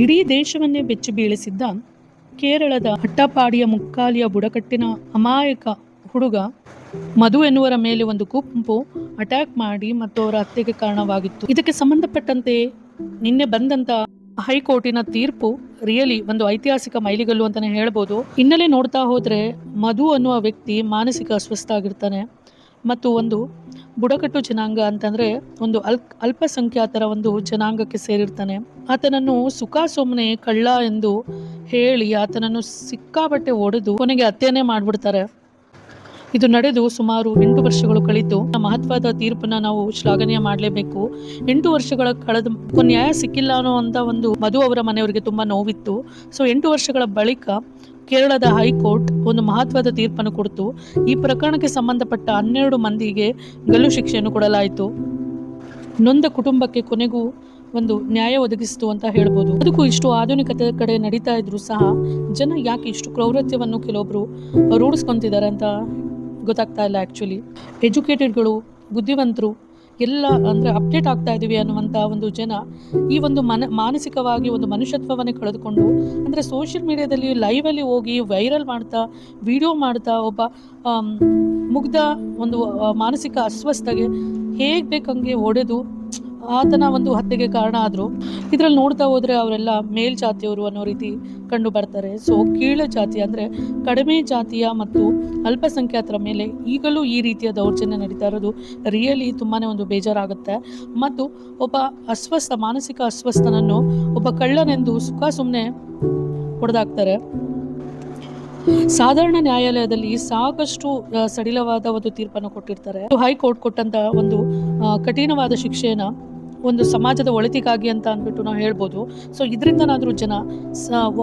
ಇಡೀ ದೇಶವನ್ನೇ ಬೆಚ್ಚಿ ಬೀಳಿಸಿದ್ದ ಕೇರಳದ ಅಟ್ಟಪಾಡಿಯ ಮುಕ್ಕಾಲಿಯ ಬುಡಕಟ್ಟಿನ ಅಮಾಯಕ ಹುಡುಗ ಮಧು ಎನ್ನುವರ ಮೇಲೆ ಒಂದು ಗುಂಪು ಅಟ್ಯಾಕ್ ಮಾಡಿ ಮತ್ತು ಅವರ ಹತ್ಯೆಗೆ ಕಾರಣವಾಗಿತ್ತು. ಇದಕ್ಕೆ ಸಂಬಂಧಪಟ್ಟಂತೆ ನಿನ್ನೆ ಬಂದಂತ ಹೈಕೋರ್ಟಿನ ತೀರ್ಪು ರಿಯಲಿ ಒಂದು ಐತಿಹಾಸಿಕ ಮೈಲಿಗಲ್ಲು ಅಂತಾನೆ ಹೇಳ್ಬೋದು. ಹಿನ್ನೆಲೆ ನೋಡ್ತಾ ಹೋದ್ರೆ ಮಧು ಅನ್ನುವ ವ್ಯಕ್ತಿ ಮಾನಸಿಕ ಅಸ್ವಸ್ಥ ಆಗಿರ್ತಾನೆ ಮತ್ತು ಒಂದು ಬುಡಕಟ್ಟು ಜನಾಂಗ ಅಂತಂದ್ರೆ ಒಂದು ಅಲ್ಪಸಂಖ್ಯಾತರ ಒಂದು ಜನಾಂಗಕ್ಕೆ ಸೇರಿರ್ತಾನೆ. ಆತನನ್ನು ಸುಮ್ಮನೆ ಕಳ್ಳ ಎಂದು ಹೇಳಿ ಆತನನ್ನು ಸಿಕ್ಕಾಪಟ್ಟೆ ಹೊಡೆದು ಕೊನೆಗೆ ಹತ್ಯೆನೇ ಮಾಡ್ಬಿಡ್ತಾರೆ. ಇದು ನಡೆದು ಸುಮಾರು 8 ವರ್ಷಗಳು ಕಳೆದು ಮಹತ್ವದ ತೀರ್ಪನ್ನ ನಾವು ಶ್ಲಾಘನೀಯ ಮಾಡಲೇಬೇಕು. 8 ವರ್ಷಗಳ ಕಳೆದ ನ್ಯಾಯ ಸಿಕ್ಕಿಲ್ಲ ಅನ್ನೋ ಒಂದು ಮಧು ಅವರ ಮನೆಯವರಿಗೆ ತುಂಬಾ ನೋವಿತ್ತು. ಸೊ 8 ವರ್ಷಗಳ ಬಳಿಕ ಕೇರಳದ ಹೈಕೋರ್ಟ್ ಒಂದು ಮಹತ್ವದ ತೀರ್ಪನ್ನು ಕೊಡ್ತು. ಈ ಪ್ರಕರಣಕ್ಕೆ ಸಂಬಂಧಪಟ್ಟ 12 ಮಂದಿಗೆ ಗಲ್ಲು ಶಿಕ್ಷೆಯನ್ನು ಕೊಡಲಾಯಿತು. ನೊಂದ ಕುಟುಂಬಕ್ಕೆ ಕೊನೆಗೂ ಒಂದು ನ್ಯಾಯ ಒದಗಿಸಿತು ಅಂತ ಹೇಳ್ಬೋದು. ಅದಕ್ಕೂ ಇಷ್ಟು ಆಧುನಿಕತೆ ಕಡೆ ನಡೀತಾ ಇದ್ರು ಸಹ ಜನ ಯಾಕೆ ಇಷ್ಟು ಕ್ರೌರ್ಯವನ್ನು ಕೆಲವೊಬ್ರು ರೂಢಿಸ್ಕೊಂತಿದ್ದಾರೆ ಅಂತ ಗೊತ್ತಾಗ್ತಾ ಇಲ್ಲ. ಆ್ಯಕ್ಚುಲಿ ಎಜುಕೇಟೆಡ್ಗಳು, ಬುದ್ಧಿವಂತರು ಎಲ್ಲ ಅಂದರೆ ಅಪ್ಡೇಟ್ ಆಗ್ತಾ ಇದೀವಿ ಅನ್ನುವಂಥ ಒಂದು ಜನ ಈ ಒಂದು ಮಾನಸಿಕವಾಗಿ ಒಂದು ಮನುಷ್ಯತ್ವವನ್ನೇ ಕಳೆದುಕೊಂಡು ಅಂದರೆ ಸೋಷಿಯಲ್ ಮೀಡಿಯಾದಲ್ಲಿ ಲೈವಲ್ಲಿ ಹೋಗಿ ವೈರಲ್ ಮಾಡ್ತಾ ವಿಡಿಯೋ ಮಾಡ್ತಾ ಒಬ್ಬ ಮುಗ್ಧ ಒಂದು ಮಾನಸಿಕ ಅಸ್ವಸ್ಥಗೆ ಹೇಗೆ ಬೇಕಂಗೆ ಹೊಡೆದು ಆತನ ಒಂದು ಹತ್ಯೆಗೆ ಕಾರಣ ಆದರು. ಇದರಲ್ಲಿ ನೋಡ್ತಾ ಹೋದರೆ ಅವರೆಲ್ಲ ಮೇಲ್ಜಾತಿಯವರು ಅನ್ನೋ ರೀತಿ ಕಂಡು ಬರ್ತಾರೆ. ಸೊ ಕೀಳು ಜಾತಿ ಅಂದರೆ ಕಡಿಮೆ ಜಾತಿಯ ಮತ್ತು ಅಲ್ಪಸಂಖ್ಯಾತರ ಮೇಲೆ ಈಗಲೂ ಈ ರೀತಿಯ ದೌರ್ಜನ್ಯ ನಡೀತಾ ಇರೋದು ರಿಯಲಿ ತುಂಬಾ ಒಂದು ಬೇಜಾರಾಗುತ್ತೆ. ಮತ್ತು ಒಬ್ಬ ಮಾನಸಿಕ ಅಸ್ವಸ್ಥನನ್ನು ಒಬ್ಬ ಕಳ್ಳನೆಂದು ಸುಮ್ಮನೆ ಹೊಡೆದಾಕ್ತಾರೆ. ಸಾಧಾರಣ ನ್ಯಾಯಾಲಯದಲ್ಲಿ ಸಾಕಷ್ಟು ಸಡಿಲವಾದ ಒಂದು ತೀರ್ಪನ್ನು ಕೊಟ್ಟಿರ್ತಾರೆ. ಹೈಕೋರ್ಟ್ ಕೊಟ್ಟಂತ ಒಂದು ಕಠಿಣವಾದ ಶಿಕ್ಷೆಯನ್ನ ಒಂದು ಸಮಾಜದ ಒಳಿತಿಗಾಗಿ ಅಂತ ಅಂದ್ಬಿಟ್ಟು ನಾವು ಹೇಳ್ಬೋದು. ಸೊ ಇದರಿಂದನಾದ್ರೂ ಜನ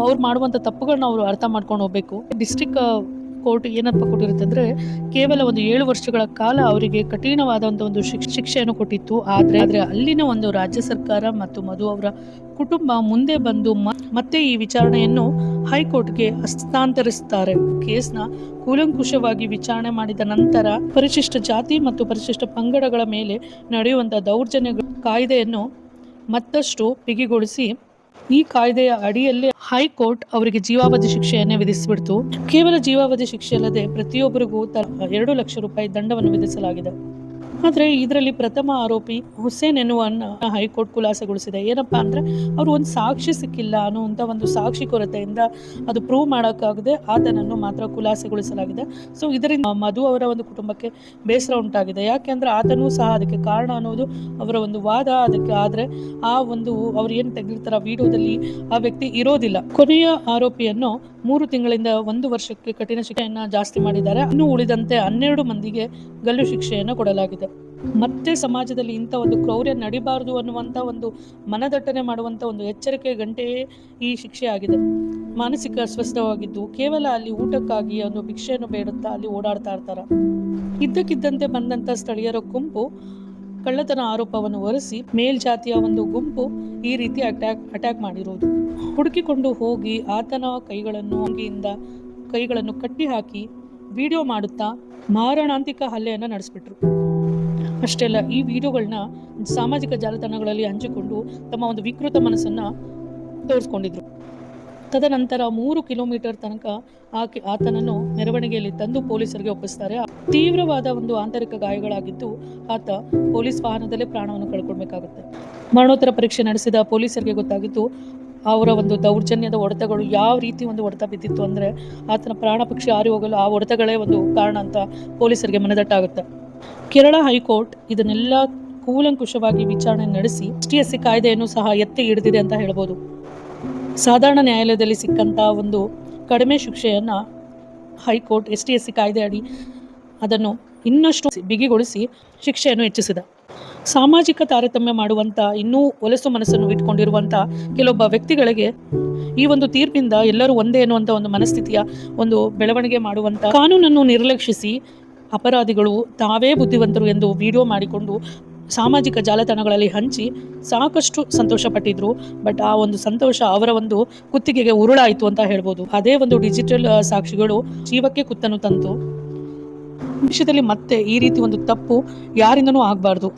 ಅವ್ರು ಮಾಡುವಂತ ತಪ್ಪುಗಳನ್ನ ಅವರು ಅರ್ಥ ಮಾಡ್ಕೊಂಡು ಹೋಗ್ಬೇಕು. ಡಿಸ್ಟ್ರಿಕ್ಟ್ ಕೋರ್ಟ್ ಏನಪ್ಪ ಕೊಟ್ಟಿರುತ್ತೆ ಅಂದ್ರೆ ಕೇವಲ ಒಂದು 7 ವರ್ಷಗಳ ಕಾಲ ಅವರಿಗೆ ಕಠಿಣವಾದಂತ ಒಂದು ಶಿಕ್ಷೆಯನ್ನು ಕೊಟ್ಟಿತ್ತು. ಆದ್ರೆ ಅಲ್ಲಿನ ಒಂದು ರಾಜ್ಯ ಸರ್ಕಾರ ಮತ್ತು ಮಧು ಅವರ ಕುಟುಂಬ ಮುಂದೆ ಬಂದು ಮತ್ತೆ ಈ ವಿಚಾರಣೆಯನ್ನು ಹೈಕೋರ್ಟ್ಗೆ ಹಸ್ತಾಂತರಿಸುತ್ತಾರೆ. ಕೇಸ್ನ ಕೂಲಂಕುಷವಾಗಿ ವಿಚಾರಣೆ ಮಾಡಿದ ನಂತರ ಪರಿಶಿಷ್ಟ ಜಾತಿ ಮತ್ತು ಪರಿಶಿಷ್ಟ ಪಂಗಡಗಳ ಮೇಲೆ ನಡೆಯುವಂತಹ ದೌರ್ಜನ್ಯ ಕಾಯ್ದೆಯನ್ನು ಮತ್ತಷ್ಟು ಬಿಗಿಗೊಳಿಸಿ ಈ ಕಾಯ್ದೆಯ ಅಡಿಯಲ್ಲಿ ಹೈಕೋರ್ಟ್ ಅವರಿಗೆ ಜೀವಾವಧಿ ಶಿಕ್ಷೆಯನ್ನೇ ವಿಧಿಸಿಬಿಡ್ತು. ಕೇವಲ ಜೀವಾವಧಿ ಶಿಕ್ಷೆ ಅಲ್ಲದೆ ಪ್ರತಿಯೊಬ್ಬರಿಗೂ 2 ಲಕ್ಷ ರೂಪಾಯಿ ದಂಡವನ್ನು ವಿಧಿಸಲಾಗಿದೆ. ಆದ್ರೆ ಇದರಲ್ಲಿ ಪ್ರಥಮ ಆರೋಪಿ ಹುಸೇನ್ ಎನ್ನುವನ್ನ ಹೈಕೋರ್ಟ್ ಖುಲಾಸೆಗೊಳಿಸಿದೆ. ಏನಪ್ಪಾ ಅಂದ್ರೆ ಅವರು ಒಂದು ಸಾಕ್ಷಿ ಸಿಕ್ಕಿಲ್ಲ ಅನ್ನುವಂತ ಒಂದು ಸಾಕ್ಷಿ ಕೊರತೆಯಿಂದ ಅದು ಪ್ರೂವ್ ಮಾಡೋಕ್ಕಾಗದೆ ಆತನನ್ನು ಮಾತ್ರ ಖುಲಾಸೆಗೊಳಿಸಲಾಗಿದೆ. ಸೊ ಇದರಿಂದ ಮಧು ಅವರ ಒಂದು ಕುಟುಂಬಕ್ಕೆ ಬೇಸರ ಉಂಟಾಗಿದೆ. ಯಾಕೆಂದ್ರೆ ಆತನೂ ಸಹ ಅದಕ್ಕೆ ಕಾರಣ ಅನ್ನೋದು ಅವರ ಒಂದು ವಾದ. ಅದಕ್ಕೆ ಆದ್ರೆ ಆ ಒಂದು ಅವ್ರು ಏನು ತೆಗೆದಿರ್ತಾರ ವಿಡಿಯೋದಲ್ಲಿ ಆ ವ್ಯಕ್ತಿ ಇರೋದಿಲ್ಲ. ಕೊನೆಯ ಆರೋಪಿಯನ್ನು 3 ತಿಂಗಳಿಂದ 1 ವರ್ಷಕ್ಕೆ ಕಠಿಣ ಶಿಕ್ಷೆಯನ್ನ ಜಾಸ್ತಿ ಮಾಡಿದ್ದಾರೆ. ಇನ್ನು ಉಳಿದಂತೆ 12 ಮಂದಿಗೆ ಗಲ್ಲು ಶಿಕ್ಷೆಯನ್ನು ಕೊಡಲಾಗಿದೆ. ಮತ್ತೆ ಸಮಾಜದಲ್ಲಿ ಇಂಥ ಒಂದು ಕ್ರೌರ್ಯ ನಡಿಬಾರದು ಅನ್ನುವಂಥ ಒಂದು ಮನದಟ್ಟಣೆ ಮಾಡುವಂಥ ಒಂದು ಎಚ್ಚರಿಕೆ ಗಂಟೆಯೇ ಈ ಶಿಕ್ಷೆ ಆಗಿದೆ. ಮಾನಸಿಕ ಅಸ್ವಸ್ಥವಾಗಿದ್ದು ಕೇವಲ ಅಲ್ಲಿ ಊಟಕ್ಕಾಗಿ ಒಂದು ಭಿಕ್ಷೆಯನ್ನು ಬೇಡುತ್ತಾ ಅಲ್ಲಿ ಓಡಾಡ್ತಾ ಇರ್ತಾರ. ಇದ್ದಕ್ಕಿದ್ದಂತೆ ಬಂದಂಥ ಸ್ಥಳೀಯರ ಗುಂಪು ಕಳ್ಳತನ ಆರೋಪವನ್ನು ಹೊರಿಸಿ ಮೇಲ್ಜಾತಿಯ ಒಂದು ಗುಂಪು ಈ ರೀತಿ ಅಟ್ಯಾಕ್ ಮಾಡಿರೋದು. ಹುಡುಕಿಕೊಂಡು ಹೋಗಿ ಆತನ ಕೈಗಳನ್ನು ಕಟ್ಟಿ ಹಾಕಿ ವಿಡಿಯೋ ಮಾಡುತ್ತಾ ಮಾರಣಾಂತಿಕ ಹಲ್ಲೆಯನ್ನು ನಡೆಸಿಬಿಟ್ರು. ಅಷ್ಟೇ ಅಲ್ಲ, ಈ ವಿಡಿಯೋಗಳನ್ನ ಸಾಮಾಜಿಕ ಜಾಲತಾಣಗಳಲ್ಲಿ ಹಂಚಿಕೊಂಡು ತಮ್ಮ ಒಂದು ವಿಕೃತ ಮನಸ್ಸನ್ನ ತೋರಿಸ್ಕೊಂಡಿದ್ರು. ತದನಂತರ 3 ಕಿಲೋಮೀಟರ್ ತನಕ ಆತನನ್ನು ಮೆರವಣಿಗೆಯಲ್ಲಿ ತಂದು ಪೊಲೀಸರಿಗೆ ಒಪ್ಪಿಸ್ತಾರೆ. ತೀವ್ರವಾದ ಒಂದು ಆಂತರಿಕ ಗಾಯಗಳಾಗಿದ್ದು ಆತ ಪೊಲೀಸ್ ವಾಹನದಲ್ಲೇ ಪ್ರಾಣವನ್ನು ಕಳ್ಕೊಳ್ಬೇಕಾಗುತ್ತೆ. ಮರಣೋತ್ತರ ಪರೀಕ್ಷೆ ನಡೆಸಿದ ಪೊಲೀಸರಿಗೆ ಗೊತ್ತಾಗಿತ್ತು ಅವರ ಒಂದು ದೌರ್ಜನ್ಯದ ಹೊಡೆತಗಳು ಯಾವ ರೀತಿ ಒಂದು ಹೊಡೆತ ಬಿದ್ದಿತ್ತು ಅಂದ್ರೆ ಆತನ ಪ್ರಾಣ ಪಕ್ಷಿ ಹಾರಿ ಹೋಗಲು ಆ ಹೊಡೆತಗಳೇ ಒಂದು ಕಾರಣ ಅಂತ ಪೊಲೀಸರಿಗೆ ಮನದಟ್ಟಾಗುತ್ತೆ. ಕೇರಳ ಹೈಕೋರ್ಟ್ ಇದನ್ನೆಲ್ಲ ಕೂಲಂಕುಷವಾಗಿ ವಿಚಾರಣೆ ನಡೆಸಿ STSC ಕಾಯ್ದೆಯನ್ನು ಸಹ ಎತ್ತಿ ಹಿಡಿದಿದೆ ಅಂತ ಹೇಳ್ಬೋದು. ಸಾಧಾರಣ ನ್ಯಾಯಾಲಯದಲ್ಲಿ ಸಿಕ್ಕಂತ ಒಂದು ಕಡಿಮೆ ಶಿಕ್ಷೆಯನ್ನ ಹೈಕೋರ್ಟ್ STSC ಕಾಯ್ದೆ ಅಡಿ ಅದನ್ನು ಇನ್ನಷ್ಟು ಬಿಗಿಗೊಳಿಸಿ ಶಿಕ್ಷೆಯನ್ನು ಹೆಚ್ಚಿಸಿದೆ. ಸಾಮಾಜಿಕ ತಾರತಮ್ಯ ಮಾಡುವಂತ ಇನ್ನೂ ಒಲಸು ಮನಸ್ಸನ್ನು ಇಟ್ಕೊಂಡಿರುವಂತ ಕೆಲವೊಬ್ಬ ವ್ಯಕ್ತಿಗಳಿಗೆ ಈ ಒಂದು ತೀರ್ಪಿನಿಂದ ಎಲ್ಲರೂ ಒಂದೇ ಎನ್ನುವಂತ ಒಂದು ಮನಸ್ಥಿತಿಯ ಒಂದು ಬೆಳವಣಿಗೆ ಮಾಡುವಂತ ಕಾನೂನನ್ನು ನಿರ್ಲಕ್ಷಿಸಿ ಅಪರಾಧಿಗಳು ತಾವೇ ಬುದ್ಧಿವಂತರು ಎಂದು ವಿಡಿಯೋ ಮಾಡಿಕೊಂಡು ಸಾಮಾಜಿಕ ಜಾಲತಾಣಗಳಲ್ಲಿ ಹಂಚಿ ಸಾಕಷ್ಟು ಸಂತೋಷ ಪಟ್ಟಿದ್ರು. ಬಟ್ ಆ ಒಂದು ಸಂತೋಷ ಅವರ ಒಂದು ಕುತ್ತಿಗೆಗೆ ಉರುಳಾಯಿತು ಅಂತ ಹೇಳ್ಬೋದು. ಅದೇ ಒಂದು ಡಿಜಿಟಲ್ ಸಾಕ್ಷಿಗಳು ಜೀವಕ್ಕೆ ಕುತ್ತನ್ನು ತಂತು. ವಿಷಯದಲ್ಲಿ ಮತ್ತೆ ಈ ರೀತಿ ಒಂದು ತಪ್ಪು ಯಾರಿಂದನೂ ಆಗಬಾರ್ದು.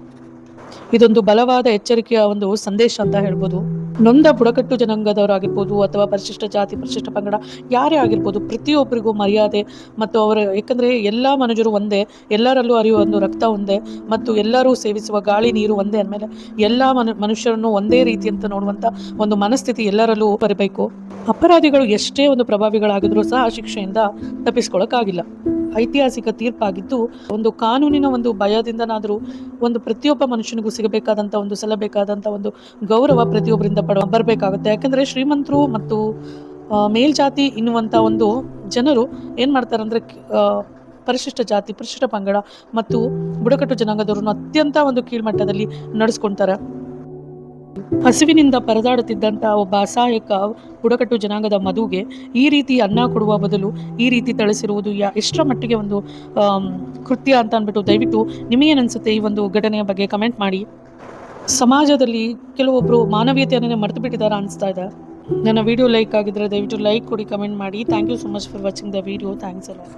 ಇದೊಂದು ಬಲವಾದ ಎಚ್ಚರಿಕೆಯ ಒಂದು ಸಂದೇಶ ಅಂತ ಹೇಳ್ಬೋದು. ನೊಂದ ಬುಡಕಟ್ಟು ಜನಾಂಗದವರಾಗಿರ್ಬೋದು ಅಥವಾ ಪರಿಶಿಷ್ಟ ಜಾತಿ ಪರಿಶಿಷ್ಟ ಪಂಗಡ ಯಾರೇ ಆಗಿರ್ಬೋದು, ಪ್ರತಿಯೊಬ್ಬರಿಗೂ ಮರ್ಯಾದೆ ಮತ್ತು ಅವರ, ಏಕೆಂದರೆ ಎಲ್ಲ ಮನುಜರು ಒಂದೇ, ಎಲ್ಲರಲ್ಲೂ ಹರಿಯುವ ಒಂದು ರಕ್ತ ಒಂದೇ ಮತ್ತು ಎಲ್ಲರೂ ಸೇವಿಸುವ ಗಾಳಿ ನೀರು ಒಂದೇ ಅಂದಮೇಲೆ ಎಲ್ಲ ಮನುಷ್ಯರನ್ನು ಒಂದೇ ರೀತಿ ಅಂತ ನೋಡುವಂಥ ಒಂದು ಮನಸ್ಥಿತಿ ಎಲ್ಲರಲ್ಲೂ ಬರಬೇಕು. ಅಪರಾಧಿಗಳು ಎಷ್ಟೇ ಒಂದು ಪ್ರಭಾವಿಗಳಾಗಿದ್ರೂ ಸಹ ಶಿಕ್ಷೆಯಿಂದ ತಪ್ಪಿಸ್ಕೊಳ್ಳೋಕ್ಕಾಗಿಲ್ಲ. ಐತಿಹಾಸಿಕ ತೀರ್ಪಾಗಿದ್ದು, ಒಂದು ಕಾನೂನಿನ ಒಂದು ಭಯದಿಂದನಾದರೂ ಒಂದು ಪ್ರತಿಯೊಬ್ಬ ಮನುಷ್ಯನಿಗೂ ಸಿಗಬೇಕಾದಂಥ ಒಂದು ಸಲ್ಲಬೇಕಾದಂಥ ಒಂದು ಗೌರವ ಪ್ರತಿಯೊಬ್ಬರಿಂದ ಬರಬೇಕಾಗುತ್ತೆ. ಯಾಕಂದರೆ ಶ್ರೀಮಂತರು ಮತ್ತು ಮೇಲ್ಜಾತಿ ಎನ್ನುವಂಥ ಒಂದು ಜನರು ಏನು ಮಾಡ್ತಾರೆ ಅಂದರೆ, ಪರಿಶಿಷ್ಟ ಜಾತಿ ಪರಿಶಿಷ್ಟ ಪಂಗಡ ಮತ್ತು ಬುಡಕಟ್ಟು ಜನಾಂಗದವರನ್ನು ಅತ್ಯಂತ ಒಂದು ಕೀಳ್ಮಟ್ಟದಲ್ಲಿ ನಡೆಸ್ಕೊಳ್ತಾರೆ. ಹಸಿವಿನಿಂದ ಪರದಾಡುತ್ತಿದ್ದಂಥ ಒಬ್ಬ ಅಸಹಾಯಕ ಬುಡಕಟ್ಟು ಜನಾಂಗದ ಮದುಗೆ ಈ ರೀತಿ ಅನ್ನ ಕೊಡುವ ಬದಲು ಈ ರೀತಿ ಥಳಿಸಿರುವುದು ಎಷ್ಟರ ಮಟ್ಟಿಗೆ ಒಂದು ಕೃತ್ಯ ಅಂತ ಅಂದ್ಬಿಟ್ಟು ದಯವಿಟ್ಟು ನಿಮಗೇನನ್ಸುತ್ತೆ ಈ ಒಂದು ಘಟನೆಯ ಬಗ್ಗೆ ಕಮೆಂಟ್ ಮಾಡಿ. ಸಮಾಜದಲ್ಲಿ ಕೆಲವೊಬ್ಬರು ಮಾನವೀಯತೆಯನ್ನೇ ಮರೆತು ಬಿಟ್ಟಿದ್ದಾರೆ ಅನಿಸ್ತಾ ಇದೆ. ನನ್ನ ವಿಡಿಯೋ ಲೈಕ್ ಆಗಿದ್ರೆ ದಯವಿಟ್ಟು ಲೈಕ್ ಕೊಡಿ, ಕಮೆಂಟ್ ಮಾಡಿ. Thank you so much for watching the video. Thanks a lot.